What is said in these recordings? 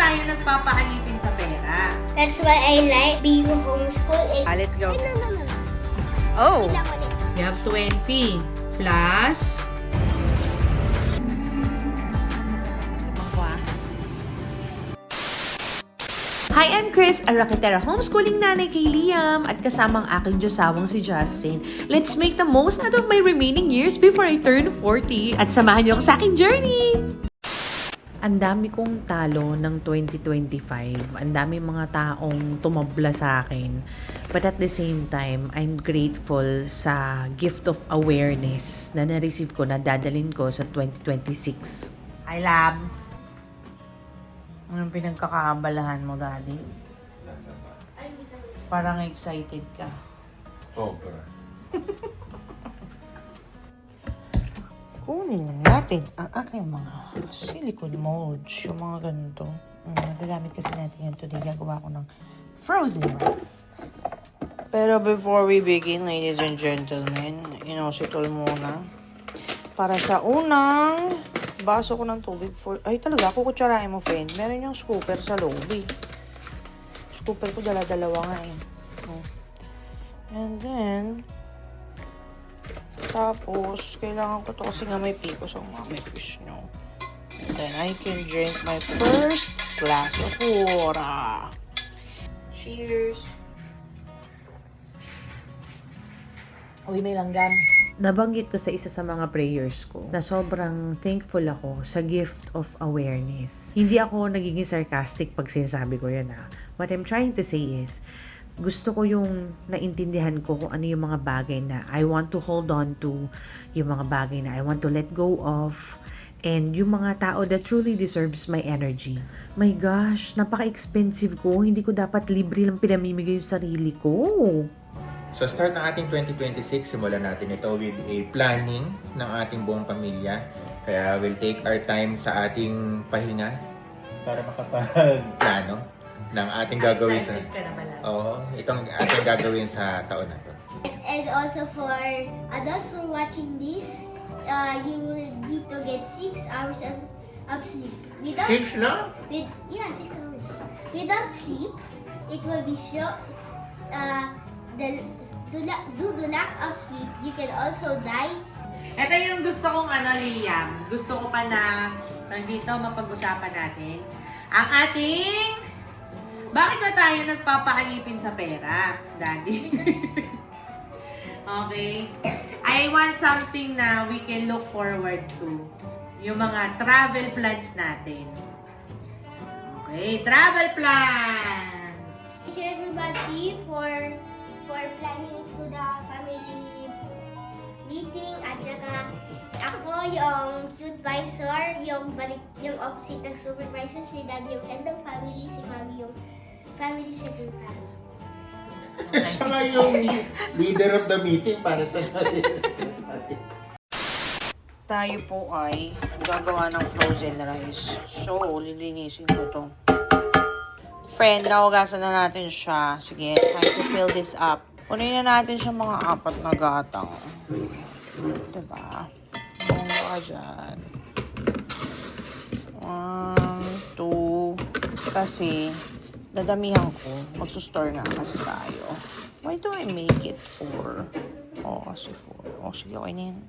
tayo nagpapaalipin sa pera? That's why I like being homeschooled. Let's go. No. Oh, Wait lang ulit. you have 20 plus... Hi, I'm Chris, a Raketera homeschooling nanay kay Liam at kasama ang aking Diyosawang si Justin. Let's make the most out of my remaining years before I turn 40 at samahan niyo ako sa aking journey! Ang dami kong talo ng 2025. Ang dami mga taong tumabla sa akin. But at the same time, I'm grateful sa gift of awareness na na-receive ko, na dadalhin ko sa 2026. I love. Anong pinagkakaabalahan mo, Daddy? Parang excited ka. Sobra. Kunin natin ang aking mga silicone molds, yung mga ganito. Nagagamit kasi natin yan today. Gagawa ko ng frozen rice. Pero before we begin, ladies and gentlemen, inositol muna. Para sa unang baso ko ng tubig for... Ay, talaga, kukutsarain mo, friend. Meron yung scooper sa loob, eh. Scooper ko, dala-dalawa nga, eh. Oh. And then, tapos, kailangan ko to kasi nga may piko sa mga may fish nyo. And then, I can drink my first glass of water. Cheers! Uy, may langgam. Nabanggit ko sa isa sa mga prayers ko na sobrang thankful ako sa gift of awareness. Hindi ako nagiging sarcastic pag sinasabi ko yan, ha. What I'm trying to say is, gusto ko yung naintindihan ko kung ano yung mga bagay na I want to hold on to, yung mga bagay na I want to let go of, and yung mga tao that truly deserves my energy. My gosh, napaka-expensive ko. Hindi ko dapat libre lang pinamimigay yung sarili ko. So start ng ating 2026, simulan natin ito with a planning ng ating buong pamilya. Kaya we'll take our time sa ating pahinga para makapag-plano ng ating gagawin sa... Oo, itong ating gagawin sa taon na to. And also for adults who are watching this, you will need to get 6 hours of sleep. Without 6 lang? 6 hours. Without sleep, it will be due to lack of sleep, you can also die. Ito yung gusto kong Liam. Gusto ko pa na dito mapag-usapan natin. Ang ating... Bakit ba tayo nagpapaalipin sa pera, Daddy? Okay. I want something na we can look forward to. Yung mga travel plans natin. Okay, travel plans! Thank you everybody for planning to the family meeting, at saka ako yung cute visor, yung opposite ng supervisor, si Daddy yung head ng family, si Mami yung family secretary. Siya nga yung leader of the meeting para sa natin. Tayo po ay gagawa ng frozen rice. So, lilinisin ko to. Friend, nahugasan na natin siya. Sige, time to fill this up. Kunin na natin siya mga 4 na gatang. Diba? Bongga ka dyan. 1, 2. Kasi, dadamihan ko. Magsustor nga kasi tayo. Why do I make it 4? Kasi 4. Sige, okay na yan.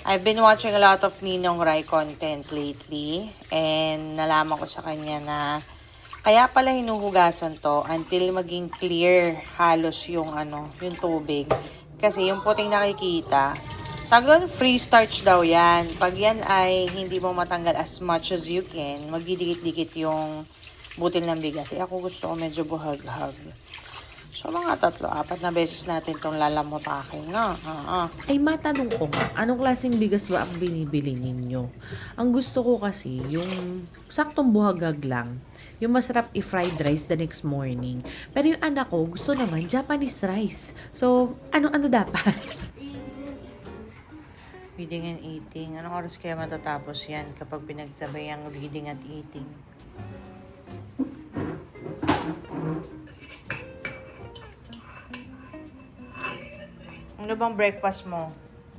I've been watching a lot of Ninong Rai content lately. And nalaman ko sa kanya na kaya pala hinuhugasan to until maging clear halos yung yung tubig. Kasi yung puting nakikita, tagon free starch daw yan. Pag yan ay hindi mo matanggal as much as you can, magdidikit-dikit yung butil ng bigas. Ako gusto ko medyo buhag-hag. So, mga 3-4 na beses natin itong lalamutakin na. Ay, matanong ko nga, anong klaseng bigas ba ang binibili ninyo? Ang gusto ko kasi, yung saktong buhagag lang. Yung masarap i-fried rice the next morning. Pero yung anak ko, gusto naman Japanese rice. So, ano dapat? Reading and eating. Anong oras kaya matatapos yan kapag pinagsabay ang reading at eating? Ano bang breakfast mo?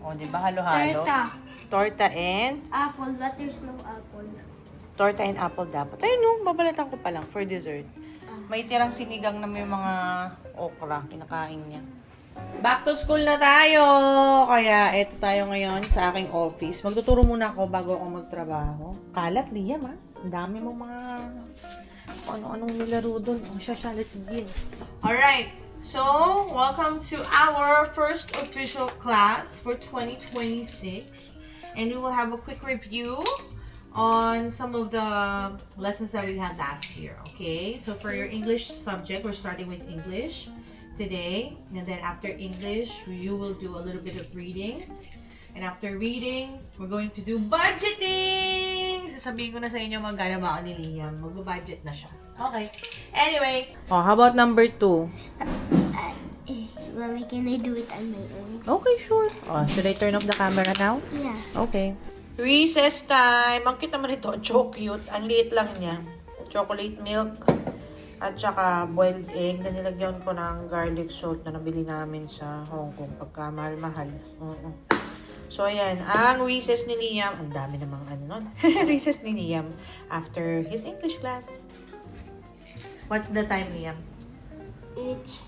O, di ba? Halo-halo? Torta. Torta and? Apple, but there's no apple. Torta and apple dapat. Ayun no, babalatan ko pa lang for dessert. May tirang sinigang na may mga okra. Kinakain niya. Back to school na tayo! Kaya eto tayo ngayon sa aking office. Magtuturo muna ako bago ako magtrabaho. Kalat, Liam ha? Ang dami mong mga ano-anong nilaro doon. Oh, siya, let's begin. Alright, so welcome to our first official class for 2026. And we will have a quick review on some of the lessons that we had last year, okay? So for your English subject, we're starting with English today. And then after English, you will do a little bit of reading. And after reading, we're going to do budgeting! Sasabihin ko na sa inyo magkano ba ako ni Liam. Mag-budget na siya. Okay. Anyway, how about number 2? Mommy, can I do it on my own? Okay, sure. Should I turn off the camera now? Yeah. Okay. Recess time. Ang cute naman ito. So cute. Ang liit lang niya. Chocolate milk. At saka boiled egg na nilagyan ko ng garlic salt na nabili namin sa Hong Kong. Pagka mahal-mahal. So, ayan. Ang recess ni Liam. Ang dami namang ano nun. Recess ni Liam. After his English class. What's the time, Liam?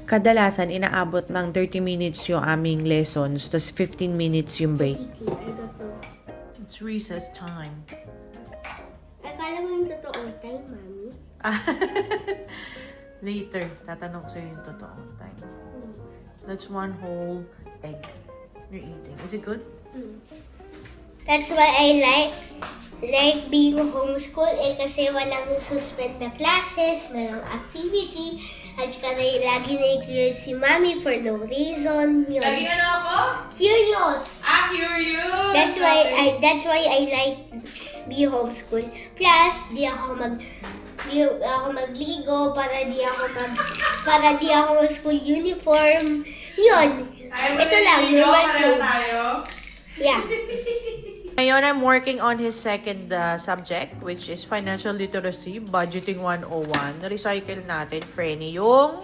Kadalasan, inaabot ng 30 minutes yung aming lessons. Tas 15 minutes yung break. It's recess time. Akala mo yung totoong time, Mommy? Later, tatanong sa'yo yung totoong time. That's one whole egg you're eating. Is it good? That's why I like being homeschool kasi walang suspend na classes, walang activity, at saka lagi na-curious si Mommy for no reason. Yun. Lagi ano ako? Curious! Curious! That's why I like be homeschool. Plus, di ako magligo para di ako school uniform. Yun. Ito lang, normal clothes. Yeah. Ngayon, I'm working on his second subject, which is Financial Literacy, Budgeting 101. Na-recycle natin, Frenny, yung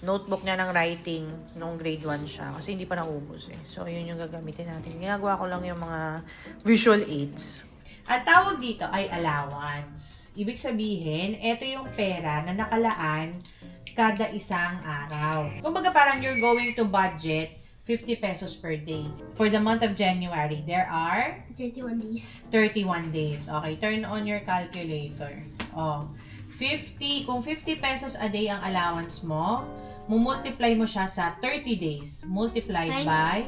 notebook niya ng writing nung grade 1 siya. Kasi hindi pa naubos eh. So, yun yung gagamitin natin. Ginagawa ko lang yung mga visual aids. At tawag dito ay allowance. Ibig sabihin, ito yung pera na nakalaan kada isang araw. Kumbaga parang you're going to budget 50 pesos per day. For the month of January, there are 31 days. 31 days. Okay, turn on your calculator. 50, kung 50 pesos a day ang allowance mo, mumultiply mo siya sa 30 days. Multiplied by,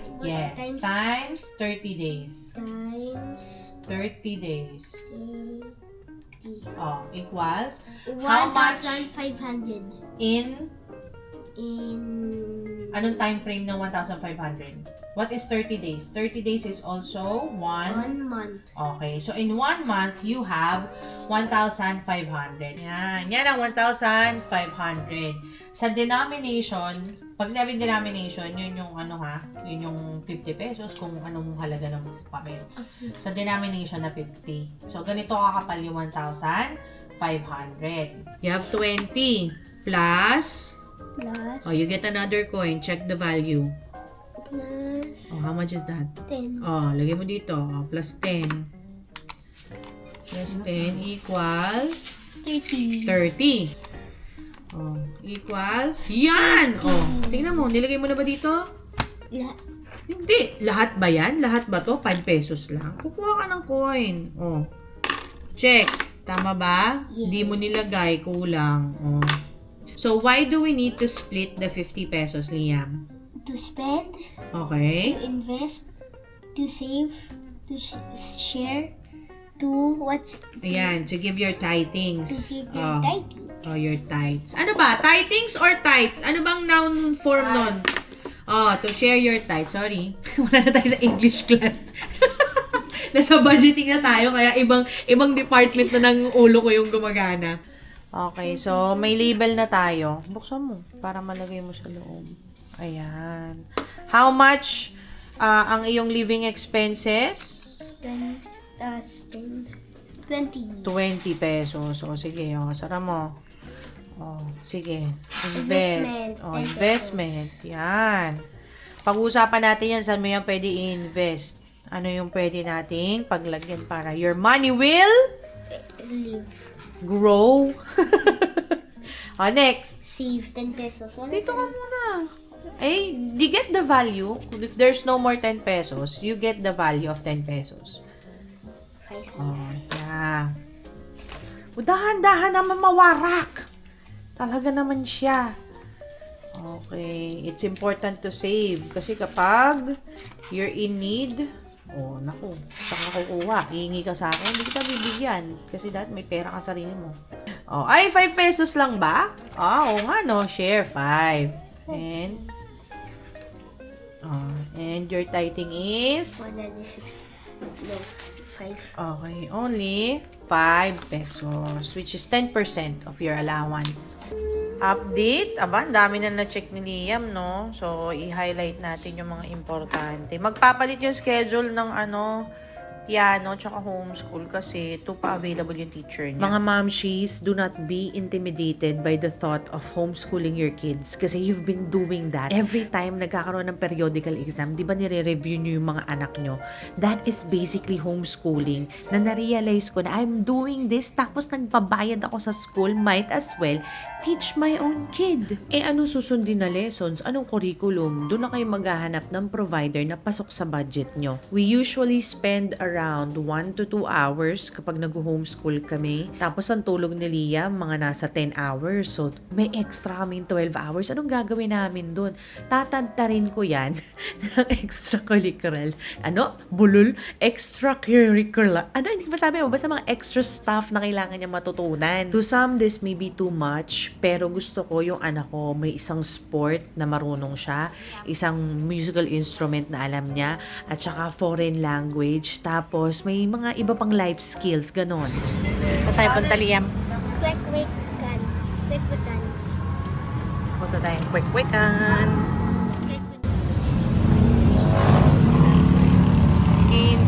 times 30 days. Times 30 days. 30. Equals, how much 1,500. in Anong time frame ng 1,500? What is 30 days? 30 days is also 1 month. Okay, so in 1 month, you have 1,500. Yan ang 1,500. Sa denomination, pag sinabing denomination, yun yung yun yung 50 pesos kung anong halaga ng papel. Okay. Sa denomination na 50. So, ganito kakapal yung 1,500. You have 20 plus, you get another coin. Check the value. Plus How much is that? 10. Lagay mo dito. Plus 10. Plus 10 equals 30. Equals, yan! Tingnan mo, nilagay mo na ba dito? Lahat. Hindi. Lahat ba yan? Lahat ba to? 5 pesos lang. Kukuha ka ng coin. Check. Tama ba? Hindi mo nilagay. Kulang. So, why do we need to split the 50 pesos, Liam? To spend, Okay. to invest, to save, to share, to Ayan, to give your to tithings. get your tithing. Your tithes. Ano ba? Tithings or tithes? Ano bang noun form nun? To share your tithes. Sorry. Wala na tayo sa English class. Nasa budgeting na tayo, kaya ibang department na ng ulo ko yung gumagana. Okay, so may label na tayo. Buksan mo para malagay mo sa loob. Ayan. How much ang iyong living expenses? Spend 20. 20 pesos. Sige, sara mo. Sige. Invest. Investment. Investment. Yan. Pag-uusapan natin yan, saan mo yan pwede i-invest? Ano yung pwede nating paglagyan para your money will Live. Grow. Next. Save 10 pesos. Dito ka muna. Eh, you get the value. If there's no more 10 pesos, you get the value of 10 pesos. 500. Oh, yeah. Dahan-dahan naman mawarak. Talaga naman siya. Okay. It's important to save. Kasi kapag you're in need, naku, saan ka kukuha? Hihingi ka sa akin, hindi kita bibigyan. Kasi dahil may pera ka sarili mo. Ay, 5 pesos lang ba? Oo nga, no? Share 5. And your tithing is? 160. No, 5. Okay, only 5 pesos, which is 10% of your allowance. Update. Aba, ang dami na na-check ni Liam, no? So, i-highlight natin yung mga importante. Magpapalit yung schedule ng piano tsaka homeschool kasi ito pa available yung teacher niya. Mga momshies, do not be intimidated by the thought of homeschooling your kids kasi you've been doing that. Every time nagkakaroon ng periodical exam, di ba nire-review nyo yung mga anak nyo? That is basically homeschooling na na-realize ko na I'm doing this tapos nagbabayad ako sa school, might as well teach my own kid. Ano susundin na lessons? Anong curriculum? Doon na kayo maghahanap ng provider na pasok sa budget nyo. We usually spend around 1 to 2 hours kapag nag-homeschool kami. Tapos ang tulog ni Liam, mga nasa 10 hours. So, may extra kaming 12 hours. Anong gagawin namin doon? Tatantarin ko yan ng extracurricular. Bulol? Extracurricular. Hindi ba sabi mo? Basta mga extra stuff na kailangan niya matutunan. To some, this may be too much. Pero gusto ko yung anak ko may isang sport na marunong siya. Isang musical instrument na alam niya. At saka foreign language. Tapos, may mga iba pang life skills, ganon. Ito tayo punta, Liam. Quick-quick-kan. Quick-quick-kan. Punta tayo, quick-quickan.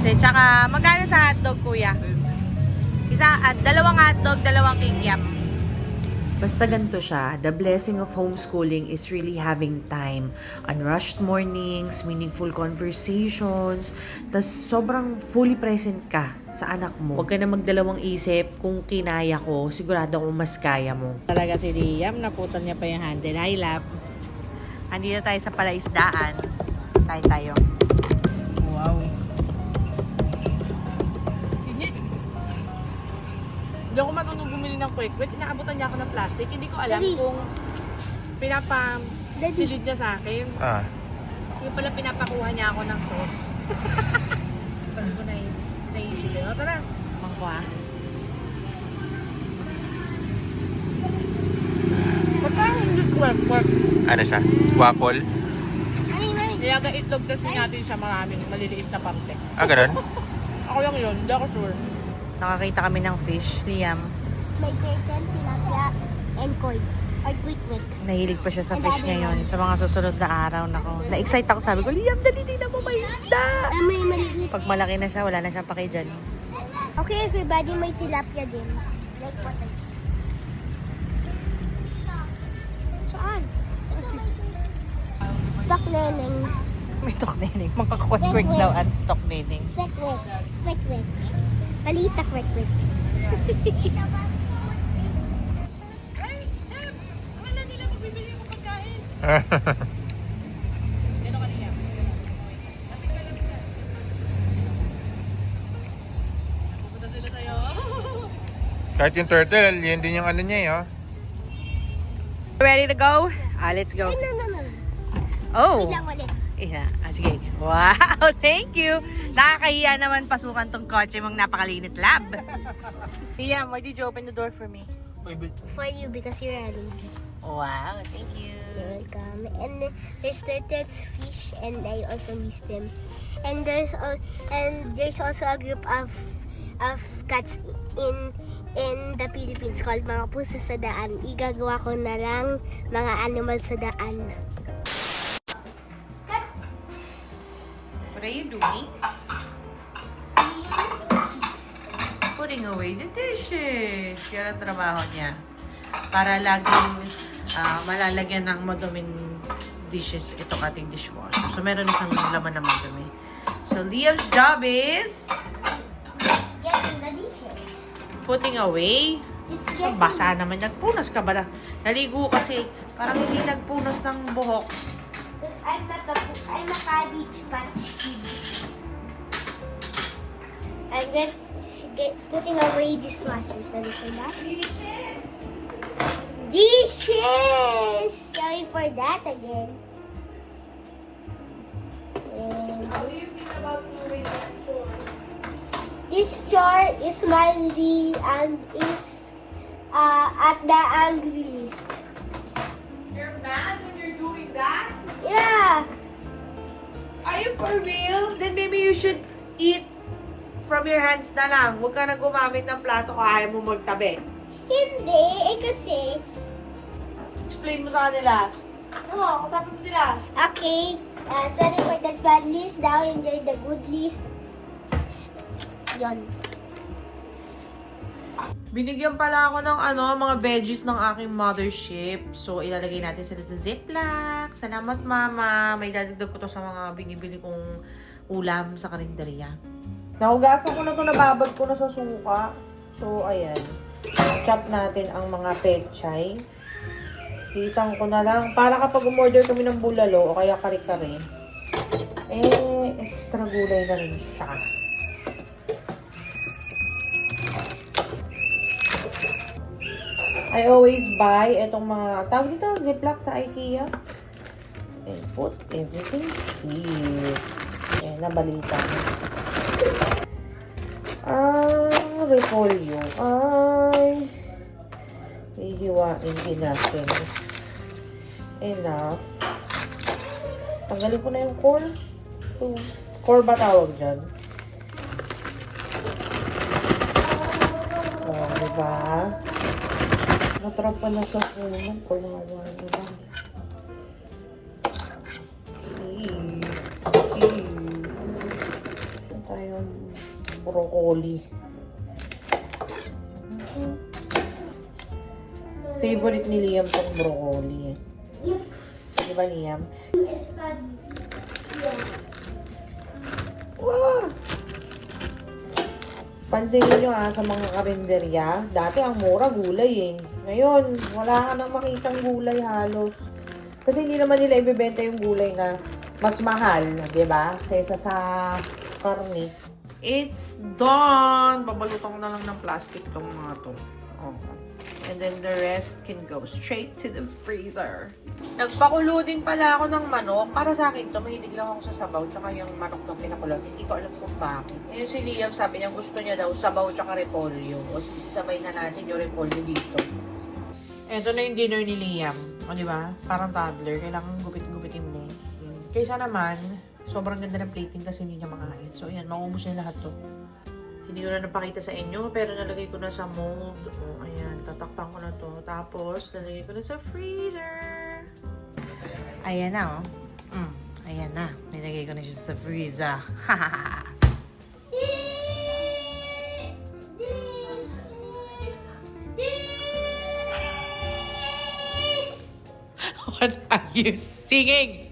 15. Tsaka, magkano sa hotdog, kuya? Dalawang hotdog, dalawang kikiam. Basta ganito siya, the blessing of homeschooling is really having time. Unrushed mornings, meaningful conversations, tas sobrang fully present ka sa anak mo. Huwag ka na magdalawang isip kung kinaya ko, sigurado kung mas kaya mo. Talaga si Liam, naputan niya pa yung handle. Hi, lap. Andito tayo sa palaisdaan. Tayo. Wow. Hindi ako marunong bumili ng quick-quick. Inaabutan niya ako ng plastic. Hindi ko alam Daddy. kung pinapasilid niya sa akin. Yung pala pinapakuha niya ako ng sauce. Pag ko naisip. Tara. Mangkuha. Ba't parang hindi quick-quick? Ano siya? Waffle? Mami. Ilaga itlog kasi natin sa maraming maliliit na parte. Ganun? Ako lang yun. Hindi ako sure. Nakakita kami ng fish, Liam. May curtain, tilapia, and koi. Or quick-quick. Nahilig pa siya sa fish ngayon. Sa mga susunod na araw, nako. Na-excite ako. Sabi ko, Liam, dali na mo may isda. May maliit. Pag malaki na siya, wala na siyang paki dyan. Okay, everybody, may tilapia din. Like what I... Saan? Tok neneng. May toknening. Mga quick-quick daw at toknening. Quick-quick. Quick-quick. Maliit na quick-quick. Wala nila magbibili mo pagkain. Pero kanina. Pupunta sila tayo. Kahit yung turtle, yun din yung ano niya eh. Ready to go? Let's go. No. Oh. Wait lang ulit. Sige. Wow, thank you. Nakakahiya naman pasukan tong kotse mong napakalinis lab. Liam, why did you open the door for me? For you because you're a lady. Wow, thank you. You're welcome. And there's turtles, fish, and I also miss them. And there's also a group of cats in the Philippines called mga pusa sa daan. Igagawa ko na lang mga animal sa daan. What are you doing? Putting away the dishes. Yan ang trabaho niya. Para laging malalagyan ng maduming dishes itong ating dishwasher. So, meron isang laman na madumi. So, Liam's job is Getting the dishes. putting away. It's getting... Basa naman. Nagpunas ka ba na? Naligo kasi. Parang hindi nagpunas ng buhok. Because I'm a cabbage patch kid. I'm putting away dishwasher. Sorry for that. Dishes! Sorry for that again. And How do you feel about doing that chore? this chore is Miley and is at the angry list. You're mad when you're doing that? Yeah. Are you for real? Then maybe you should eat from your hands na lang. Huwag ka na gumamit ng plato kung ayaw mo magtabi. Hindi, kasi... Explain mo sa kanila. Ano, kasapin mo sila. Okay, sorry for that bad list. Now enjoy the good list. Yon. Binigyan pala ako ng mga veggies ng aking mothership. So, ilalagay natin sila sa Ziploc. Salamat, Mama. May dadagdag ko to sa mga binibili kong ulam sa karinderya. Nahugasan ko na to, nababad ko na sa suka. So, ayan. Chop natin ang mga pechay. Hitang ko na lang. Para kapag umorder kami ng bulalo o kaya kare-kare, extra gulay na rin siya. I always buy itong mga, tawag dito, Ziploc sa IKEA. And put everything here. Ayan, nabalita. Repolyo. Ay, hihiwain din natin. Enough. Tanggalin ko na yung core. Core ba tawag dyan? Oh, diba? Natrapa na sa punan. Kawawa na ba? Ito tayong broccoli. Favorite ni Liam tong broccoli. Yep. Di ba, Liam? Espadi. Yeah. Wow! Pansinin nyo sa mga karinderya, dati ang mura gulay eh. Ngayon, wala ka nang makitang gulay halos. Kasi hindi naman nila ibebenta yung gulay na mas mahal, di ba? Kaysa sa karne. It's done! Babalutan ko na lang ng plastic tong mga to. Oh. And then the rest can go straight to the freezer. Nagpakulo din pala ako ng manok. Para sa akin to, mahilig lang ako sa sabaw tsaka yung manok na pinakulo. Hindi ko alam kung bakit. Ngayon si Liam sabi niya gusto niya daw sabaw tsaka repolyo. O sabay na natin yung repolyo dito. Ito na yung dinner ni Liam. O diba? Parang toddler. Kailangan gupit-gupitin mo. Kaysa naman, sobrang ganda ng plating kasi hindi niya makain. So ayan, maubos niya lahat to. Hindi ko na napakita sa inyo, pero nalagay ko na sa mold. O, ayan, tatakpan ko na to. Tapos, nalagay ko na sa freezer. Ayan na, oh. Ayan na. Nilagay ko na siya sa freezer. What are you singing?